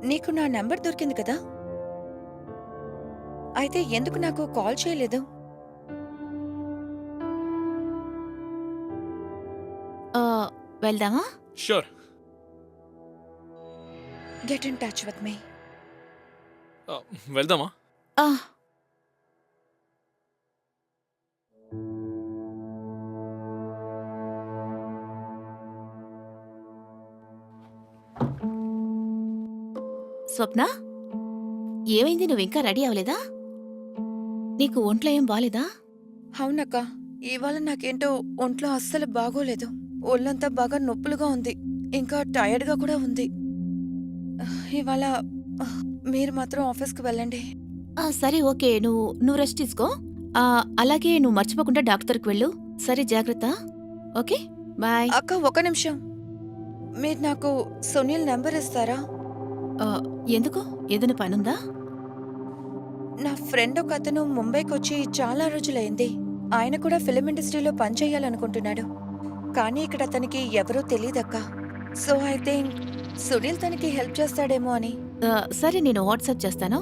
నీకు నా నంబర్ దొరికింది కదా? అయితే ఎందుకు నాకు కాల్ చేయలేదు? ఆహ్, వెళ్దామా? Sure. Get in touch with me. వెళ్దామా? ఆ! స్వప్న, ఏమైంది? నువ్వింకా రెడీ అవ్వలేదా? నీకు ఒంట్లో ఏం బాలేదా? అవునక్క, ఇవాళ నాకేంటో ఒంట్లో అస్సలు బాగోలేదు. ఒళ్ళంతా బాగా నొప్పులుగా ఉంది. ఇంకా టైర్డ్‌గా కూడా ఉంది. ఇవాళ మీరు మాత్రం ఆఫీస్‌కి వెళ్ళండి. సరే ఓకే. నువ్వు రెస్ట్ తీసుకో. అలాగే నువ్వు మర్చిపోకుండా డాక్టర్‌కి వెళ్ళు. సరే జాగ్రత్త. ఓకే. బాయ్. అక్క, ఒక నిమిషం. మీరు నాకు సునీల్ నంబర్ ఇస్తారా? ఆహ్, ఎందుకు? ఏదైనా పనుందా? నా ఫ్రెండ్ ఒకతను ముంబైకొచ్చి చాలా రోజులైంది. ఆయన కూడా ఫిల్మ్ ఇండస్ట్రీలో పనిచేయాలనుకుంటున్నాడు. కానీ ఇక్కడ అతనికి ఎవరూ తెలీదక్క. సో ఐ థింక్ సునీల్ తనకి హెల్ప్ చేస్తాడేమో అని. సరే నేను వాట్సాప్ చేస్తాను.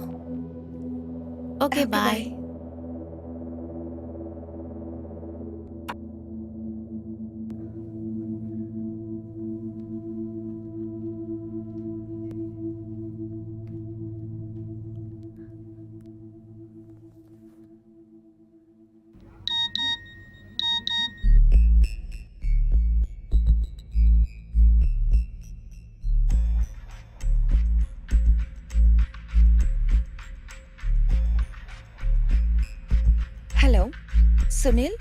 Okay. Okay, bye. Bye. Hello, Sunil.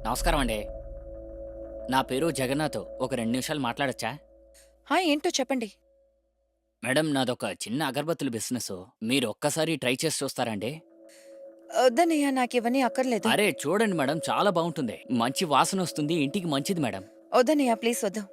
నమస్కారం అండి. నా పేరు జగన్నాథ్. ఒక 2 నిమిషాలు మాట్లాడొచ్చా? ఏంటో చెప్పండి. మేడం, నాదొక చిన్న అగరబత్తుల బిజినెస్. మీరు ఒక్కసారి ట్రై చేసి చూస్తారా అండి? వద్దనయ్య, నాకివన్నీ అక్కర్లేదు. అరే చూడండి మేడం, చాలా బాగుంటుంది. మంచి వాసన వస్తుంది. ఇంటికి మంచిది మేడం. వద్దనయ్య, ప్లీజ్ వద్దు.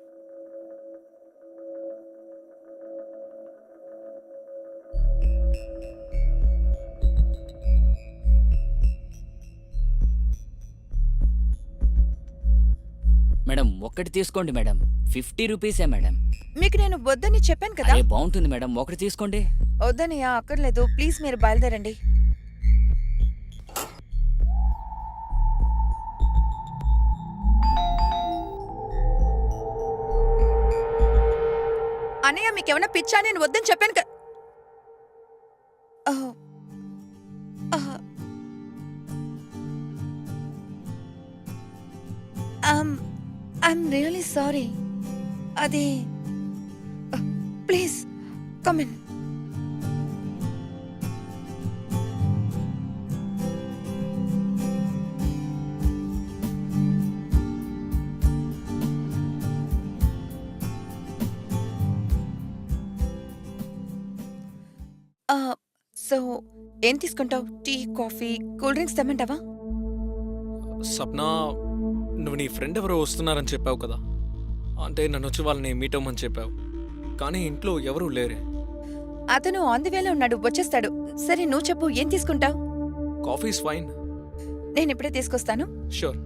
మేడం ఒక్కటి తీసుకోండి మేడం. 50 రూపీసే మేడం. మీకు నేను వద్దని చెప్పాను కదా. అరే బాగుంటుంది మేడం, ఒకటి తీసుకోండి. వద్దనయ్య, అక్కర్లేదు. ప్లీజ్ మీరు బయలుదేరండి. అన్నయ్య, మీకేమైనా పిచ్చా? నేను వద్దని చెప్పాను కదా. Oh! Ah! I'm really sorry. అది ప్లీజ్ కమ్ ఇన్. సో ఏం తీసుకుంటావు? టీ, కాఫీ, కూల్ డ్రింక్స్ తెమ్మంటావా? సప్నా, నువ్వు నీ ఫ్రెండ్ ఎవరో వస్తున్నారని చెప్పావు కదా. అంటే నన్ను వచ్చి వాళ్ళని మీట్ అవ్వమని చెప్పావు. కానీ ఇంట్లో ఎవరూ లేరే. అతను ఆన్ ది వేలో ఉన్నాడు, వచ్చేస్తాడు. సరే నువ్వు చెప్పు, ఏం తీసుకుంటావు? Coffee is fine. నేను ఇప్పుడే తీసుకొస్తాను. ష్యూర్.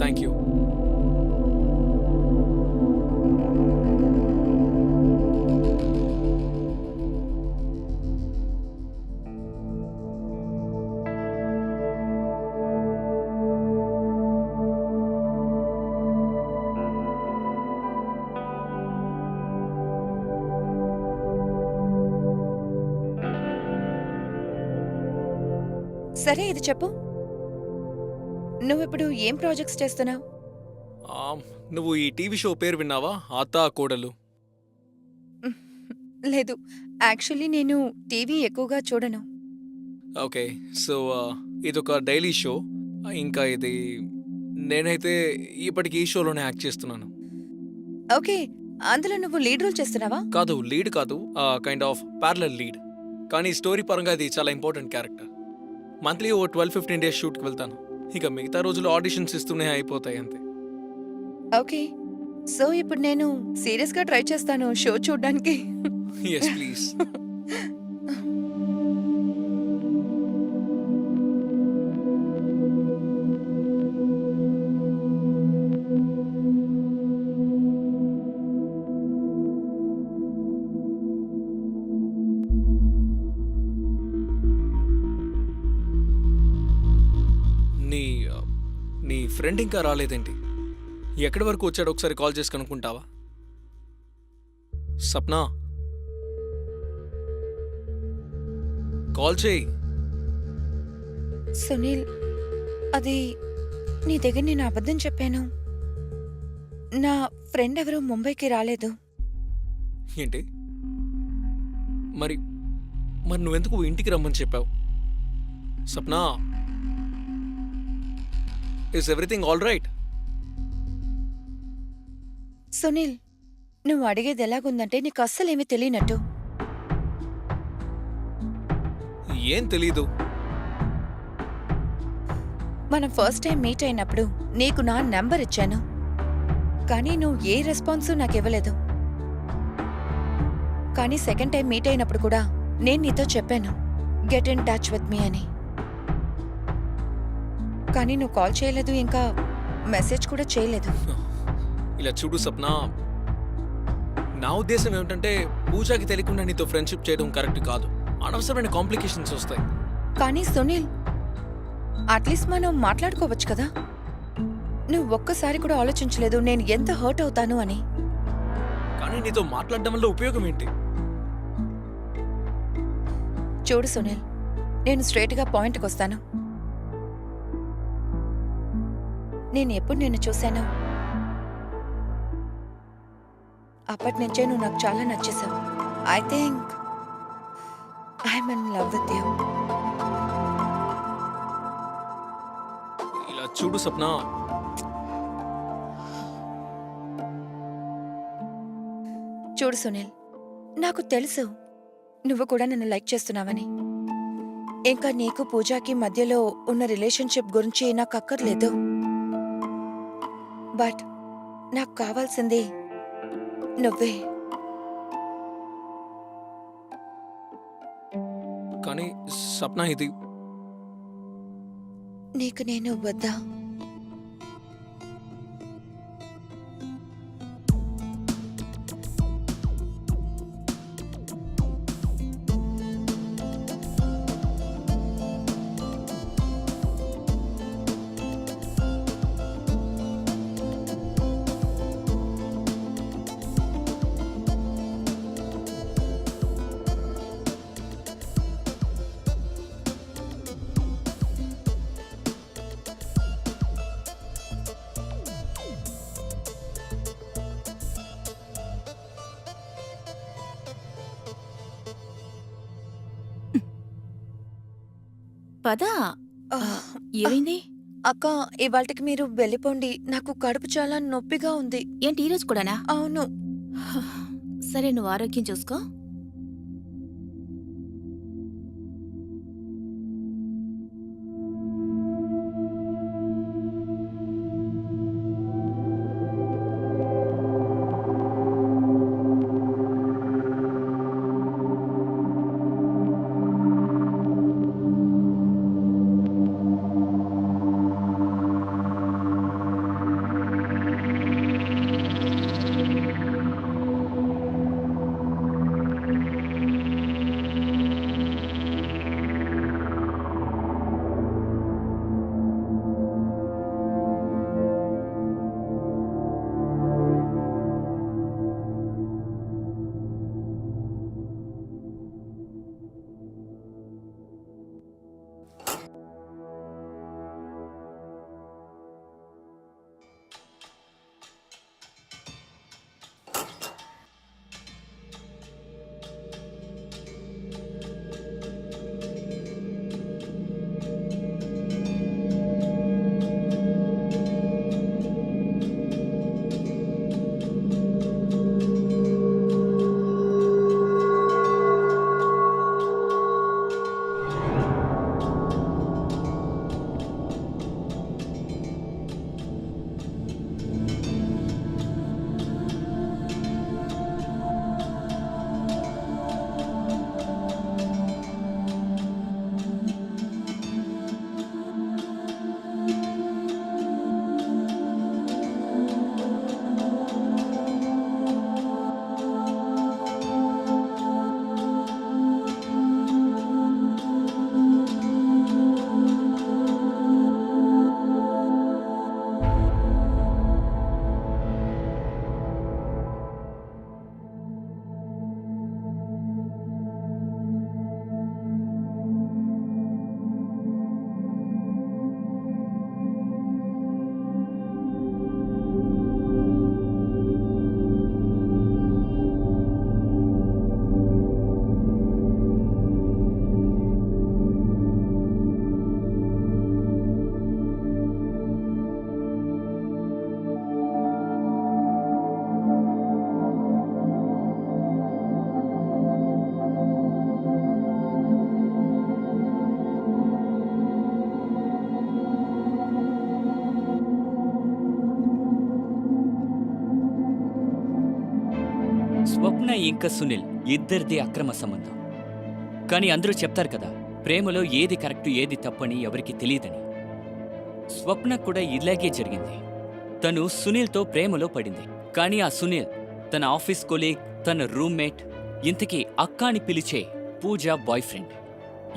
Thank you. సరే ఇది చెప్పు, నువ్విప్పుడు ఏం ప్రాజెక్ట్స్ చేస్తున్నావు? నువ్వు ఈ టీవీ షో పేరు విన్నావా, అత్తా కోడలు? లేదు, యాక్చువల్లీ నేను టీవీ ఎక్కువగా చూడను. ఓకే, సో ఇదొక డైలీ షో. ఇంకా ఇది నేనైతే ఇప్పటికి ఈ షోలోనే యాక్ట్ చేస్తున్నాను. ఓకే, అందులో నువ్వు లీడ్ రోల్ చేస్తున్నావా? కాదు, లీడ్ కాదు, కైండ్ ఆఫ్ ప్యారలల్ లీడ్. కానీ స్టోరీ పరంగా ఇది చాలా ఇంపార్టెంట్ క్యారెక్టర్. మంత్లీ ఓ 12-15 డేస్ షూట్కి వెళ్తాను. ఇక మిగతా రోజులు ఆడిషన్స్ ఇస్తూనే అయిపోతాయి అంతే. ఓకే, సో ఇప్పుడు నేను సీరియస్గా ట్రై చేస్తాను షో చూడ్డానికి. Yes please. నీ నీ ఫ్రెండ్ ఇంకా రాలేదేంటి? ఎక్కడి వరకు వచ్చాడు ఒకసారి కాల్ చేసి కనుక్కుంటావా? సప్నా, కాల్ చేయి. సునీల్, అది నీ దగ్గర నేను అబద్ధం చెప్పాను. నా ఫ్రెండ్ ఎవరు ముంబైకి రాలేదు. ఏంటి? మరి మరి నువ్వెందుకు ఇంటికి రమ్మని చెప్పావు? Sapna, is everything all right? Sunil, నువ్వు అడిగేది ఎలాగుందంటే నీకు అస్సలేమీ తెలియనట్టు. ఏం తెలీదు? మనం ఫస్ట్ టైం మీట్ అయినప్పుడు నీకు నా నంబర్ ఇచ్చాను, కానీ నువ్వు ఏ రెస్పాన్సు నాకివ్వలేదు. కానీ సెకండ్ టైం మీట్ అయినప్పుడు కూడా నేను నీతో చెప్పాను గెట్ ఇన్ టచ్ విత్ మీ అని. కానీ నువ్వు కాల్ చేయలేదు, ఇంకా మెసేజ్ కూడా చేయలేదు. ఇలా చూడు సప్నా, నా ఉద్దేశం ఏమిటంటే పూజకి తెలియకుండా నీతో ఫ్రెండ్షిప్ చేయడం కరెక్ట్ కాదు. అనవసరమైన కాంప్లికేషన్స్ వస్తాయి. కానీ సునీల్, అట్లీస్ట్ మనం మాట్లాడుకోవచ్చు కదా. నువ్వు ఒక్కసారి కూడా ఆలోచించలేదు నేను ఎంత హర్ట్ అవుతాను అని. కానీ నీతో మాట్లాడడం వల్ల ఉపయోగం ఏంటి? చూడు సునీల్, నేను స్ట్రైట్గా పాయింట్కి వస్తాను. నేను ఎప్పుడు నిన్ను చూశాను అప్పటి నుంచే నువ్వు నాకు చాలా నచ్చేసావు. I think I'm in love with you. ఇలా చూడు సప్నా, చూడు సునీల్, నాకు తెలుసు నువ్వు కూడా నన్ను లైక్ చేస్తున్నావని. ఇంకా నీకు పూజాకి మధ్యలో ఉన్న రిలేషన్షిప్ గురించి నాకు అక్కర్లేదు. బట్ నాకు కావాల్సింది నువ్వే. కానీ సప్నా, ఇది నీకు నేను వద్దా? పదా ఆ, ఏమైంది? అక్క, ఇవాళకి మీరు వెళ్ళిపోండి. నాకు కడుపు చాలా నొప్పిగా ఉంది. ఏంటి ఈరోజు కూడానా? అవును. సరే, నువ్వు ఆరోగ్యం చూసుకో. స్వప్న ఇంకా సునీల్ ఇద్దరిది అక్రమ సంబంధం. కానీ అందరూ చెప్తారు కదా, ప్రేమలో ఏది కరెక్ట్ ఏది తప్పని ఎవరికి తెలియదని. స్వప్న కూడా ఇలాగే జరిగింది. తను సునీల్తో ప్రేమలో పడింది. కానీ ఆ సునీల్ తన ఆఫీస్ కొలీగ్, తన రూమ్మేట్, ఇంతకీ అక్క అని పిలిచే పూజ బాయ్ ఫ్రెండ్.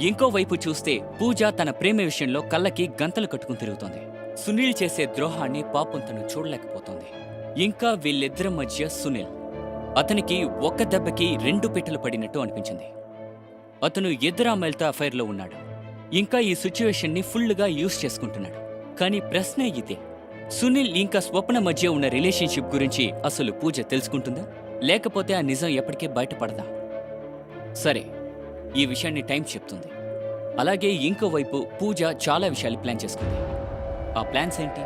ఇంకోవైపు చూస్తే పూజ తన ప్రేమ విషయంలో కళ్ళకి గంతలు కట్టుకుని తిరుగుతోంది. సునీల్ చేసే ద్రోహాన్ని పాపం తను చూడలేకపోతోంది. ఇంకా వీళ్ళిద్దరి మధ్య సునీల్, అతనికి ఒక్క దెబ్బకి 2 పెట్టెలు పడినట్టు అనిపించింది. అతను ఇద్దరు అమ్మాయిలతో అఫైర్లో ఉన్నాడు. ఇంకా ఈ సిచ్యువేషన్ని ఫుల్గా యూజ్ చేసుకుంటున్నాడు. కానీ ప్రశ్న ఇదే, సునీల్ ఇంకా స్వప్న మధ్య ఉన్న రిలేషన్షిప్ గురించి అసలు పూజ తెలుసుకుంటుందా, లేకపోతే ఆ నిజం ఎప్పటికే బయటపడదా? సరే, ఈ విషయాన్ని టైం చెప్తుంది. అలాగే ఇంకోవైపు పూజ చాలా విషయాలు ప్లాన్ చేసుకుంది. ఆ ప్లాన్స్ ఏంటి?